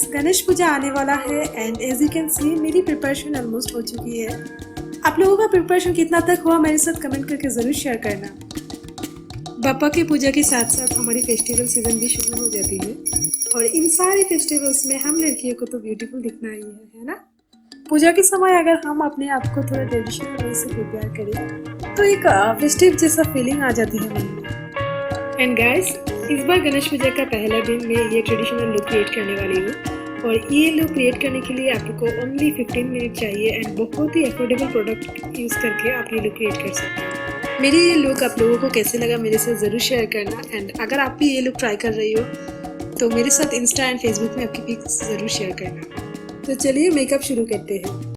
गणेश पूजा आने वाला है and as you can see मेरी प्रिपरेशन ऑलमोस्ट हो चुकी है। आप लोगों का प्रिपरेशन कितना तक हुआ मेरे साथ कमेंट करके ज़रूर शेयर करना। बापा की पूजा के साथ साथ हमारी फेस्टिवल सीजन भी शुरू हो जाती है और इन सारे फेस्टिवल्स में हम लड़कियों को तो ब्यूटीफुल दिखना ही है ना। पूजा के समय अगर हम अपने आप को थोड़ा ट्रेडिशनल वे से प्रिपेयर करें तो एक फेस्टिव जैसा फीलिंग आ जाती है मन में। एंड गाइस, इस बार गणेश पूजा का पहला दिन मैं ये ट्रेडिशनल लुक क्रिएट करने वाली हूँ और ये लुक क्रिएट करने के लिए आपको ओनली 15 मिनट चाहिए एंड बहुत ही अफोर्डेबल प्रोडक्ट यूज़ करके आप ये लुक क्रिएट कर सकते हैं। मेरी ये लुक आप लोगों को कैसे लगा मेरे साथ ज़रूर शेयर करना एंड अगर आप भी ये लुक ट्राई कर रही हो तो मेरे साथ इंस्टा एंड फेसबुक में आपकी पिक्स ज़रूर शेयर करना। तो चलिए मेकअप शुरू करते हैं।